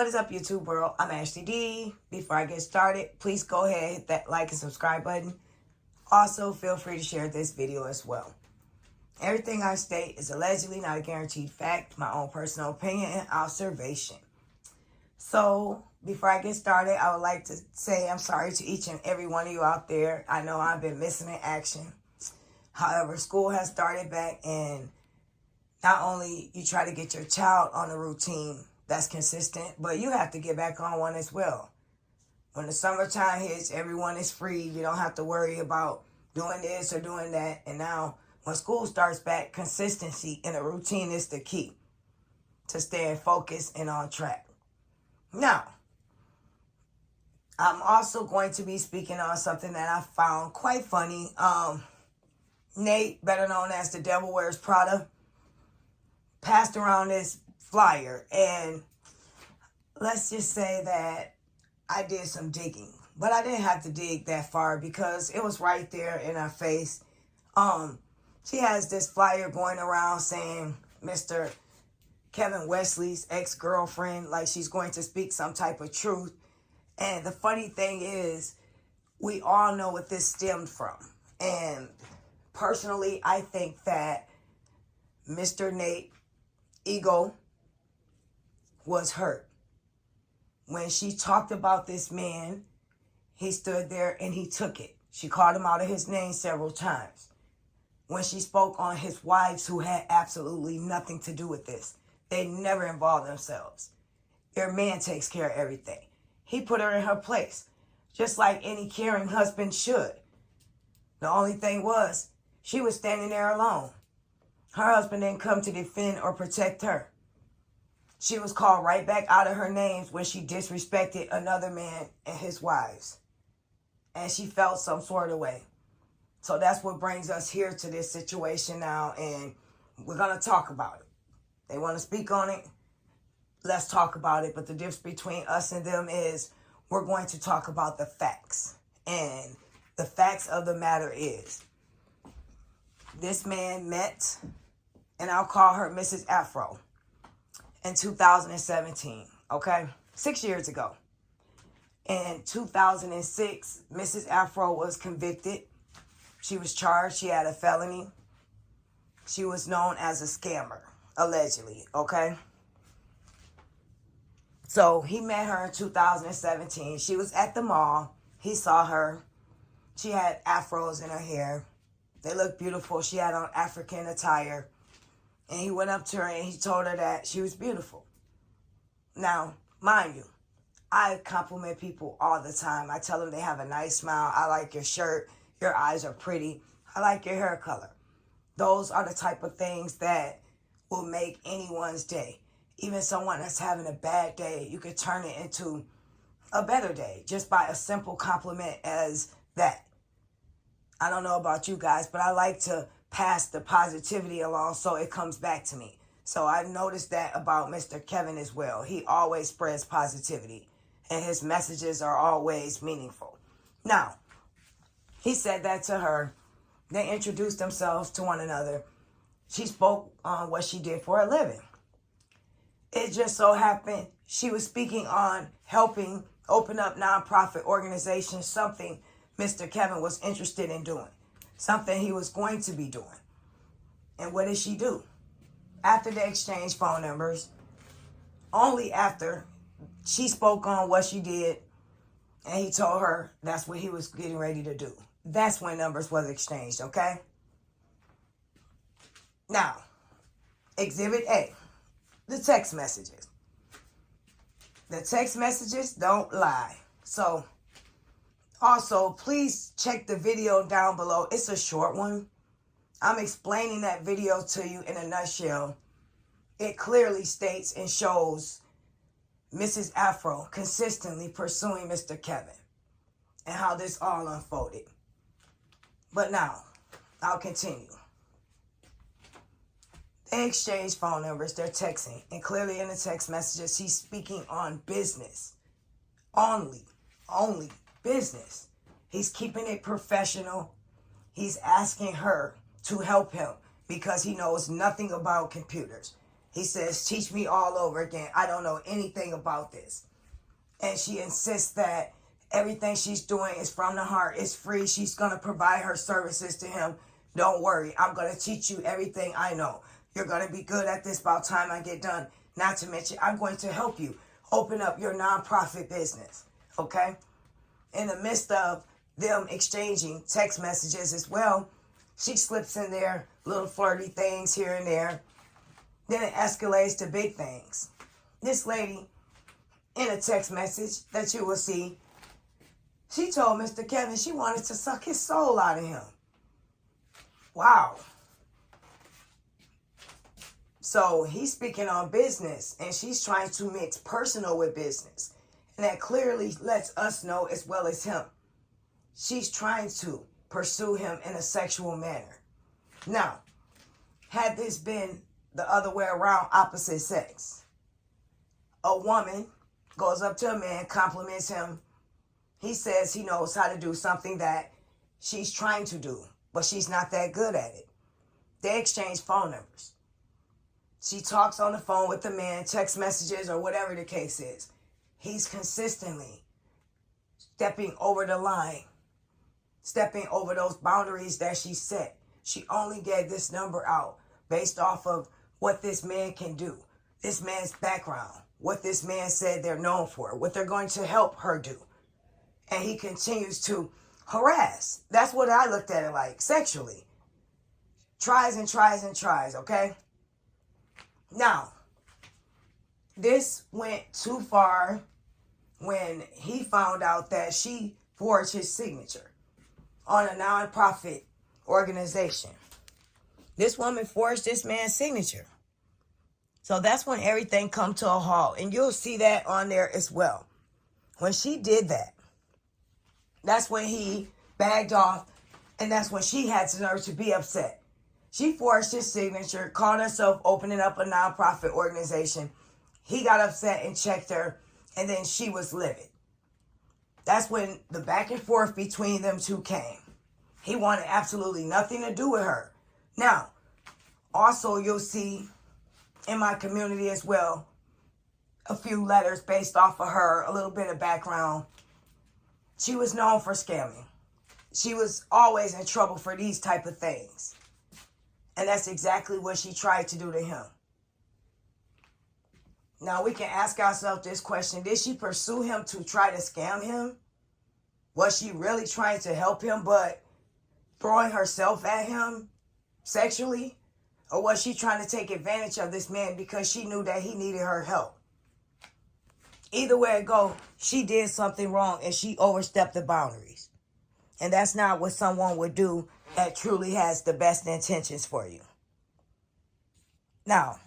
What is up, YouTube world? I'm Ashley D. Before I get started, please go ahead, hit that like and subscribe button. Also, feel free to share this video as well. Everything I state is allegedly not a guaranteed fact, my own personal opinion and observation. So, before I get started, I would like to say I'm sorry to each and every one of you out there. I know I've been missing in action. However, school has started back, and not only you try to get your child on a routine that's consistent, but you have to get back on one as well. When the summertime hits, everyone is free. You don't have to worry about doing this or doing that. And now, when school starts back, consistency and a routine is the key to staying focused and on track. Now, I'm also going to be speaking on something that I found quite funny. Nate, better known as the Devil Wears Prada, passed around this flyer, and let's just say that I did some digging, but I didn't have to dig that far because it was right there in our face. She has this flyer going around saying Mr. Kevin Wesley's ex-girlfriend, like she's going to speak some type of truth. And the funny thing is, we all know what this stemmed from. And personally, I think that Mr. Nate ego was hurt. When she talked about this man, he stood there and he took it. She called him out of his name several times. When she spoke on his wives who had absolutely nothing to do with this, they never involved themselves. Their man takes care of everything. He put her in her place, just like any caring husband should. The only thing was, she was standing there alone. Her husband didn't come to defend or protect her. She was called right back out of her names when she disrespected another man and his wives. And she felt some sort of way. So that's what brings us here to this situation now, and we're going to talk about it. They want to speak on it. Let's talk about it. But the difference between us and them is we're going to talk about the facts. And the facts of the matter is, this man met, and I'll call her Mrs. Afro, in 2017, okay? 6 years ago. In 2006, Mrs. Afro was convicted. She was charged. She had a felony. She was known as a scammer, allegedly, okay? So he met her in 2017. She was at the mall. He saw her. She had afros in her hair. They looked beautiful. She had on African attire. And he went up to her and he told her that she was beautiful. Now, mind you, I compliment people all the time. I tell them they have a nice smile. I like your shirt. Your eyes are pretty. I like your hair color. Those are the type of things that will make anyone's day. Even someone that's having a bad day, you could turn it into a better day just by a simple compliment as that. I don't know about you guys, but I like to pass the positivity along so it comes back to me. So I noticed that about Mr. Kevin as well. He always spreads positivity, and his messages are always meaningful. Now, he said that to her. They introduced themselves to one another. She spoke on what she did for a living. It just so happened she was speaking on helping open up nonprofit organizations, something Mr. Kevin was interested in doing, something he was going to be doing. And what did she do? After they exchanged phone numbers, only after she spoke on what she did, and he told her that's what he was getting ready to do. That's when numbers was exchanged, okay? Now, Exhibit A, the text messages. The text messages don't lie. So, also, please check the video down below. It's a short one. I'm explaining that video to you in a nutshell. It clearly states and shows Mrs. Afro consistently pursuing Mr. Kevin and how this all unfolded. But now, I'll continue. They exchange phone numbers, they're texting, and clearly in the text messages, he's speaking on business. Only business. He's keeping it professional. He's asking her to help him because he knows nothing about computers. He says, teach me all over again. I don't know anything about this. And she insists that everything she's doing is from the heart. It's free. She's going to provide her services to him. Don't worry. I'm going to teach you everything I know. You're going to be good at this by the time I get done. Not to mention, I'm going to help you open up your nonprofit business. Okay? In the midst of them exchanging text messages as well, she slips in there little flirty things here and there. Then it escalates to big things. This lady, in a text message that you will see, she told Mr. Kevin she wanted to suck his soul out of him. Wow. So he's speaking on business, and she's trying to mix personal with business. And that clearly lets us know, as well as him, she's trying to pursue him in a sexual manner. Now, had this been the other way around, opposite sex, a woman goes up to a man, compliments him. He says he knows how to do something that she's trying to do, but she's not that good at it. They exchange phone numbers. She talks on the phone with the man, text messages, or whatever the case is. He's consistently stepping over the line, stepping over those boundaries that she set. She only gave this number out based off of what this man can do, this man's background, what this man said they're known for, what they're going to help her do. And he continues to harass. That's what I looked at it like, sexually. Tries and tries and tries, okay? Now, this went too far when he found out that she forged his signature on a nonprofit organization. This woman forged this man's signature. So that's when everything come to a halt. And you'll see that on there as well. When she did that, that's when he bagged off. And that's when she had the nerve to be upset. She forged his signature, called herself opening up a nonprofit organization. He got upset and checked her. And then she was livid. That's when the back and forth between them two came. He wanted absolutely nothing to do with her. Now, also you'll see in my community as well, a few letters based off of her, a little bit of background. She was known for scamming. She was always in trouble for these type of things. And that's exactly what she tried to do to him. Now we can ask ourselves this question. Did she pursue him to try to scam him? Was she really trying to help him but throwing herself at him sexually? Or was she trying to take advantage of this man because she knew that he needed her help? Either way it go, she did something wrong and she overstepped the boundaries. And that's not what someone would do that truly has the best intentions for you. Now,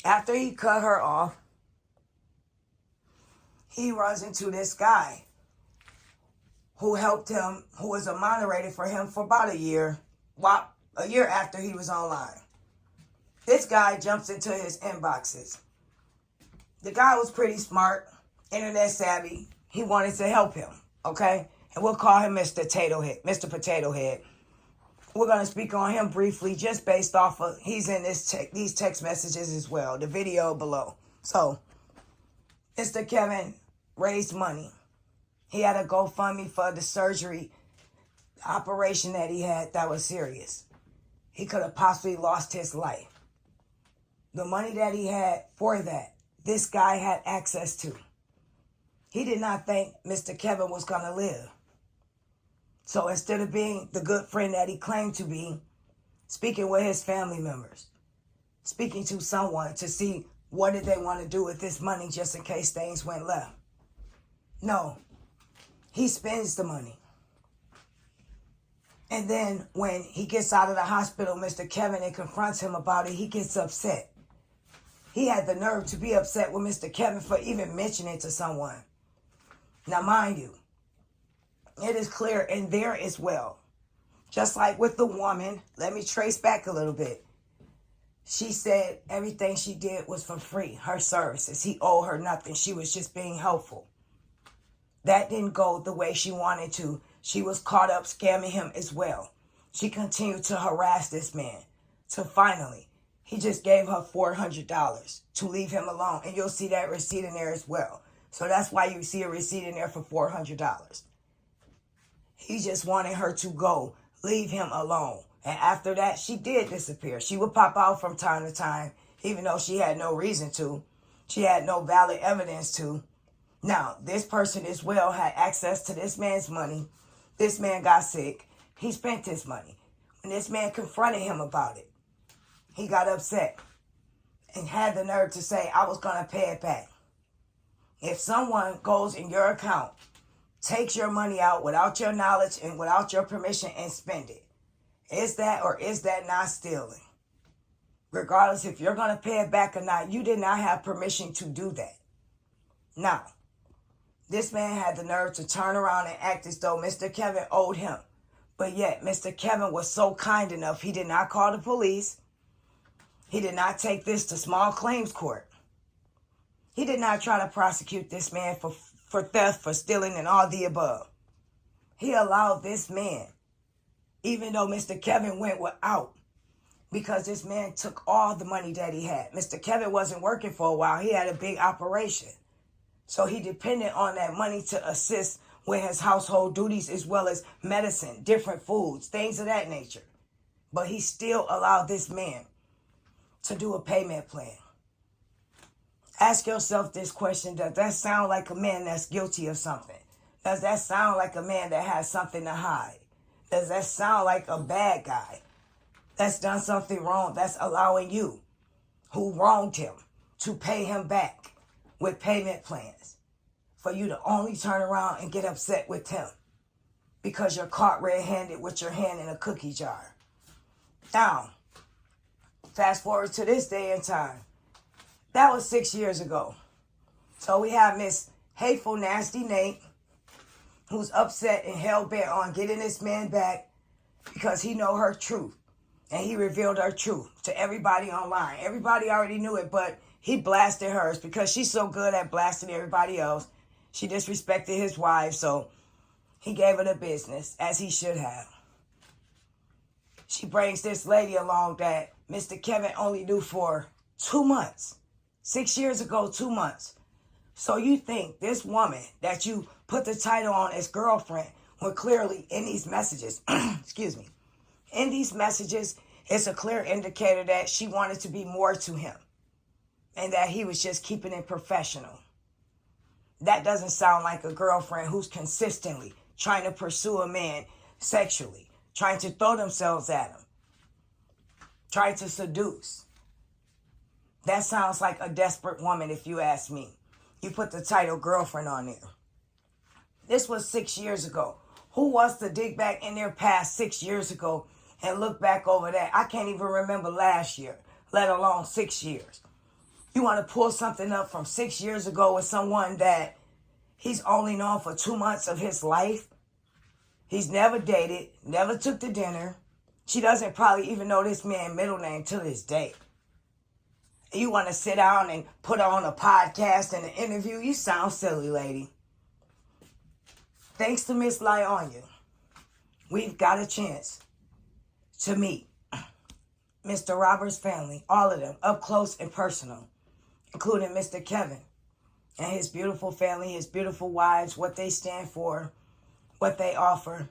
after he cut her off, he runs into this guy who helped him, who was a moderator for him for about a year after he was online. This guy jumps into his inboxes. The guy was pretty smart, internet savvy. He wanted to help him, okay? And we'll call him Mr. Potato Head. We're going to speak on him briefly just based off of, he's in these text messages as well, the video below. So, Mr. Kevin raised money. He had a GoFundMe for the surgery, the operation that he had that was serious. He could have possibly lost his life. The money that he had for that, this guy had access to. He did not think Mr. Kevin was going to live. So instead of being the good friend that he claimed to be, speaking with his family members, speaking to someone to see what did they want to do with this money just in case things went left. No, he spends the money. And then when he gets out of the hospital, Mr. Kevin, and confronts him about it, he gets upset. He had the nerve to be upset with Mr. Kevin for even mentioning it to someone. Now, mind you, it is clear in there as well. Just like with the woman, let me trace back a little bit. She said everything she did was for free, her services. He owed her nothing. She was just being helpful. That didn't go the way she wanted to. She was caught up scamming him as well. She continued to harass this man. So finally, He just gave her $400 to leave him alone. And you'll see that receipt in there as well. So that's why you see a receipt in there for $400. He just wanted her to go, leave him alone. And after that, she did disappear. She would pop out from time to time, even though she had no reason to. She had no valid evidence to. Now, this person as well had access to this man's money. This man got sick. He spent his money. When this man confronted him about it, he got upset and had the nerve to say, I was going to pay it back. If someone goes in your account, takes your money out without your knowledge and without your permission and spend it, is that or is that not stealing? Regardless if you're going to pay it back or not, you did not have permission to do that. Now, this man had the nerve to turn around and act as though Mr. Kevin owed him. But yet, Mr. Kevin was so kind enough, he did not call the police. He did not take this to small claims court. He did not try to prosecute this man for theft, for stealing, and all the above. He allowed this man, even though Mr. Kevin went without, because this man took all the money that he had. Mr. Kevin wasn't working for a while. He had a big operation. So he depended on that money to assist with his household duties as well as medicine, different foods, things of that nature. But he still allowed this man to do a payment plan. Ask yourself this question: does that sound like a man that's guilty of something? Does that sound like a man that has something to hide? Does that sound like a bad guy that's done something wrong, that's allowing you, who wronged him, to pay him back with payment plans, for you to only turn around and get upset with him because you're caught red-handed with your hand in a cookie jar? Now, fast forward to this day and time. That was 6 years ago. So we have Miss Hateful Nasty Nate, who's upset and hell-bent on getting this man back because he know her truth. And he revealed her truth to everybody online. Everybody already knew it, but he blasted hers because she's so good at blasting everybody else. She disrespected his wife, so he gave her the business, as he should have. She brings this lady along that Mr. Kevin only knew for 2 months. 6 years ago, 2 months. So you think this woman that you put the title on as girlfriend, when clearly in these messages, excuse me, in these messages, it's a clear indicator that she wanted to be more to him and that he was just keeping it professional. That doesn't sound like a girlfriend who's consistently trying to pursue a man sexually, trying to throw themselves at him, trying to seduce. That sounds like a desperate woman, if you ask me. You put the title girlfriend on there. This was 6 years ago. Who wants to dig back in their past 6 years ago and look back over that? I can't even remember last year, let alone 6 years. You want to pull something up from 6 years ago with someone that he's only known for 2 months of his life? He's never dated, never took to dinner. She doesn't probably even know this man's middle name to this day. You want to sit down and put on a podcast and an interview? You sound silly, lady. Thanks to Miss Lyonya, we've got a chance to meet Mr. Robert's family, all of them, up close and personal, including Mr. Kevin and his beautiful family, his beautiful wives, what they stand for, what they offer,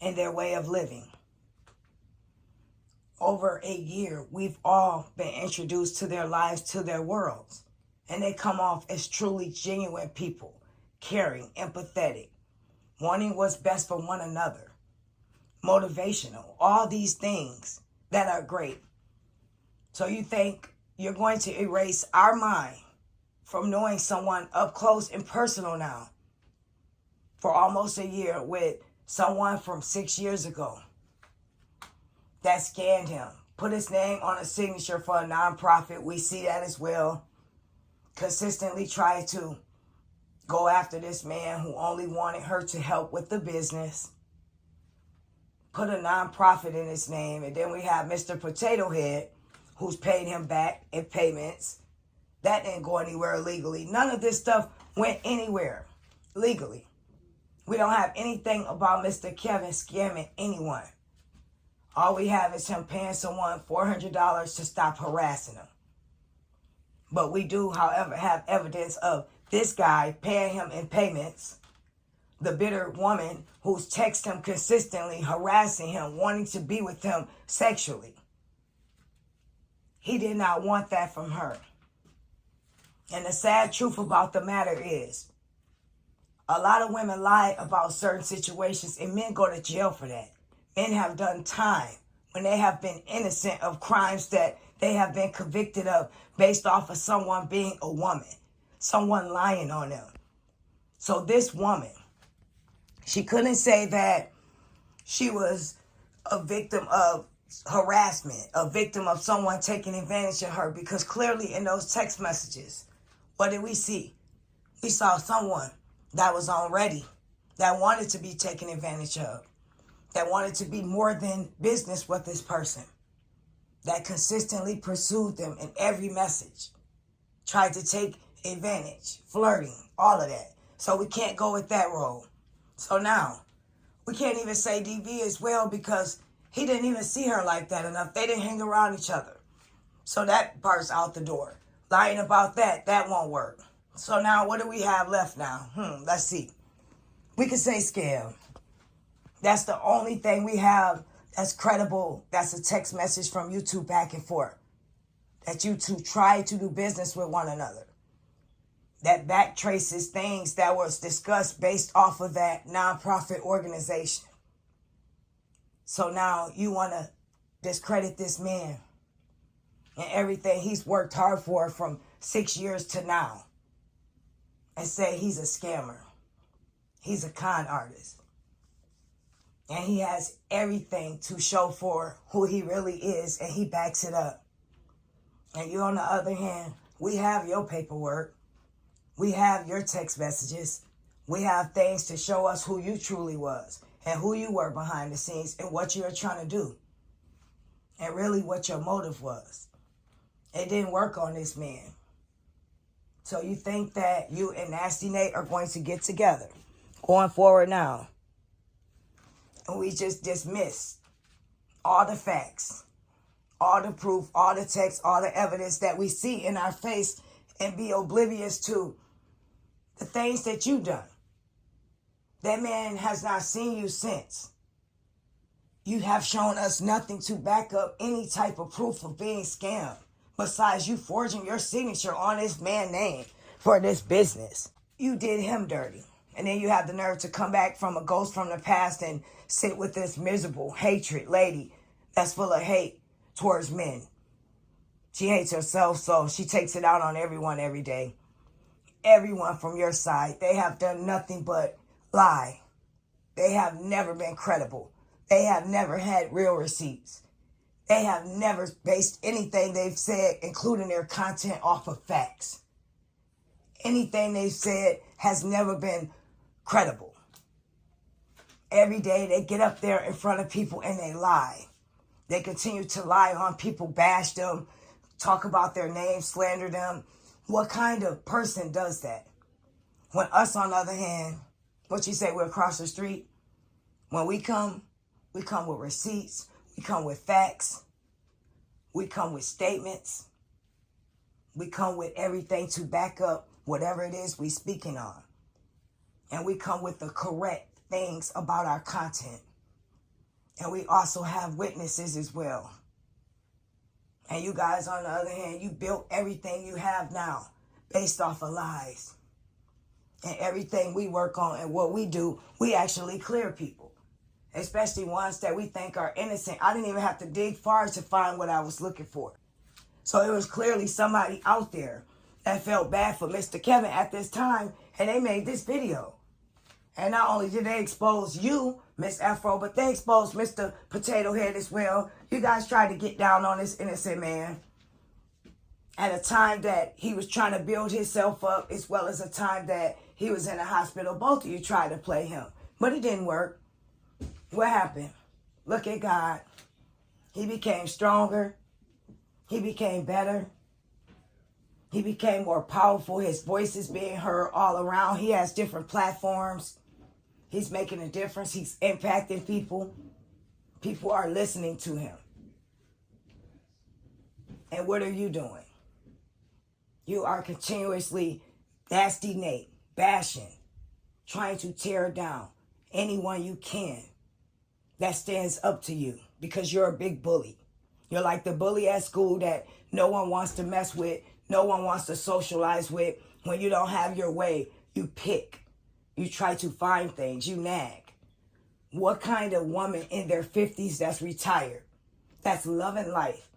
and their way of living. Over a year, we've all been introduced to their lives, to their worlds. And they come off as truly genuine people, caring, empathetic, wanting what's best for one another, motivational, all these things that are great. So you think you're going to erase our mind from knowing someone up close and personal now for almost a year with someone from 6 years ago that scanned him, put his name on a signature for a nonprofit. We see that as well. Consistently tried to go after this man who only wanted her to help with the business. Put a nonprofit in his name. And then we have Mr. Potato Head, who's paid him back in payments. That didn't go anywhere legally. None of this stuff went anywhere legally. We don't have anything about Mr. Kevin scamming anyone. All we have is him paying someone $400 to stop harassing him. But we do, however, have evidence of this guy paying him in payments. The bitter woman who's texting him consistently, harassing him, wanting to be with him sexually. He did not want that from her. And the sad truth about the matter is, a lot of women lie about certain situations and men go to jail for that. Men have done time when they have been innocent of crimes that they have been convicted of based off of someone being a woman, someone lying on them. So this woman, she couldn't say that she was a victim of harassment, a victim of someone taking advantage of her, because clearly in those text messages, what did we see? We saw someone that was on ready, that wanted to be taken advantage of, that wanted to be more than business with this person, that consistently pursued them in every message, tried to take advantage, flirting, all of that. So we can't go with that role. So now, we can't even say DV as well because he didn't even see her like that enough. They didn't hang around each other. So that part's out the door. Lying about that won't work. So now what do we have left now? Let's see. We could say scam. That's the only thing we have that's credible. That's a text message from you two back and forth. That you two tried to do business with one another. That back traces things that was discussed based off of that nonprofit organization. So now you want to discredit this man and everything he's worked hard for from 6 years to now and say he's a scammer. He's a con artist. And he has everything to show for who he really is, and he backs it up. And you, on the other hand, we have your paperwork. We have your text messages. We have things to show us who you truly was and who you were behind the scenes and what you were trying to do. And really what your motive was. It didn't work on this man. So you think that you and Nasty Nate are going to get together going forward now. And we just dismiss all the facts, all the proof, all the text, all the evidence that we see in our face and be oblivious to the things that you've done. That man has not seen you since. You have shown us nothing to back up any type of proof of being scammed besides you forging your signature on this man's name for this business. You did him dirty. And then you have the nerve to come back from a ghost from the past and sit with this miserable hatred lady that's full of hate towards men. She hates herself, so she takes it out on everyone every day. Everyone from your side, they have done nothing but lie. They have never been credible. They have never had real receipts. They have never based anything they've said, including their content, off of facts. Anything they've said has never been credible. Every day they get up there in front of people and they lie. They continue to lie on people, bash them, talk about their names, slander them. What kind of person does that? When us, on the other hand, what you say, we're across the street. When we come with receipts. We come with facts. We come with statements. We come with everything to back up whatever it is we speaking on. And we come with the correct things about our content. And we also have witnesses as well. And you guys, on the other hand, you built everything you have now based off of lies. And everything we work on and what we do, we actually clear people. Especially ones that we think are innocent. I didn't even have to dig far to find what I was looking for. So it was clearly somebody out there that felt bad for Mr. Kevin at this time, and they made this video. And not only did they expose you, Miss Afro, but they exposed Mr. Potato Head as well. You guys tried to get down on this innocent man at a time that he was trying to build himself up, as well as a time that he was in the hospital. Both of you tried to play him, but it didn't work. What happened? Look at God. He became stronger. He became better. He became more powerful. His voice is being heard all around. He has different platforms. He's making a difference. He's impacting people. People are listening to him. And what are you doing? You are continuously nasty Nate, bashing, trying to tear down anyone you can that stands up to you because you're a big bully. You're like the bully at school that no one wants to mess with, no one wants to socialize with. When you don't have your way, you pick. You try to find things, you nag. What kind of woman in their 50s that's retired, that's loving life,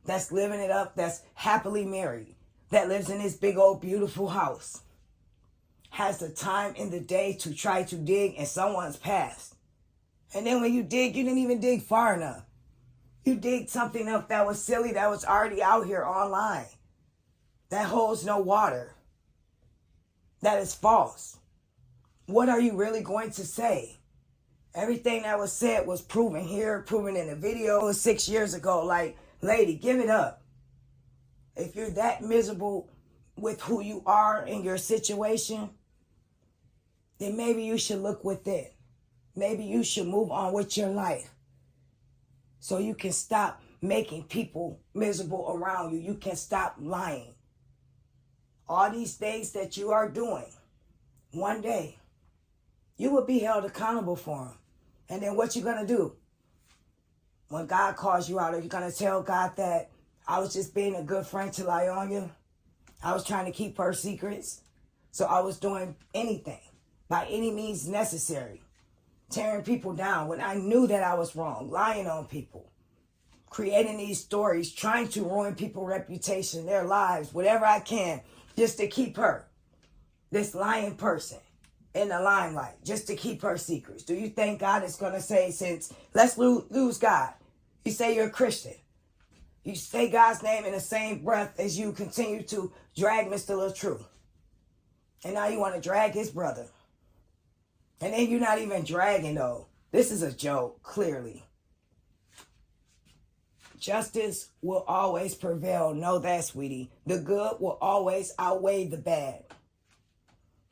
that's living it up, that's happily married, that lives in this big old beautiful house, has the time in the day to try to dig in someone's past? And then when you dig, you didn't even dig far enough. You dig something up that was silly, that was already out here online, that holds no water, that is false. What are you really going to say? Everything that was said was proven here, proven in the video 6 years ago. Like, lady, give it up. If you're that miserable with who you are in your situation, then maybe you should look within. Maybe you should move on with your life so you can stop making people miserable around you. You can stop lying. All these things that you are doing, one day, you will be held accountable for them. And then what you going to do? When God calls you out, are you going to tell God that I was just being a good friend to lie on you? I was trying to keep her secrets. So I was doing anything, by any means necessary, tearing people down when I knew that I was wrong, lying on people, creating these stories, trying to ruin people's reputation, their lives, whatever I can, just to keep her, this lying person, in the limelight, just to keep her secrets. Do you think God is going to say, since, let's lose God. You say you're a Christian. You say God's name in the same breath as you continue to drag Mr. LaTrue. And now you want to drag his brother. And then you're not even dragging, though. This is a joke, clearly. Justice will always prevail. Know that, sweetie. The good will always outweigh the bad.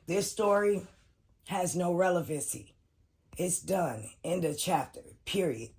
This story has no relevancy. It's done. End of chapter. Period.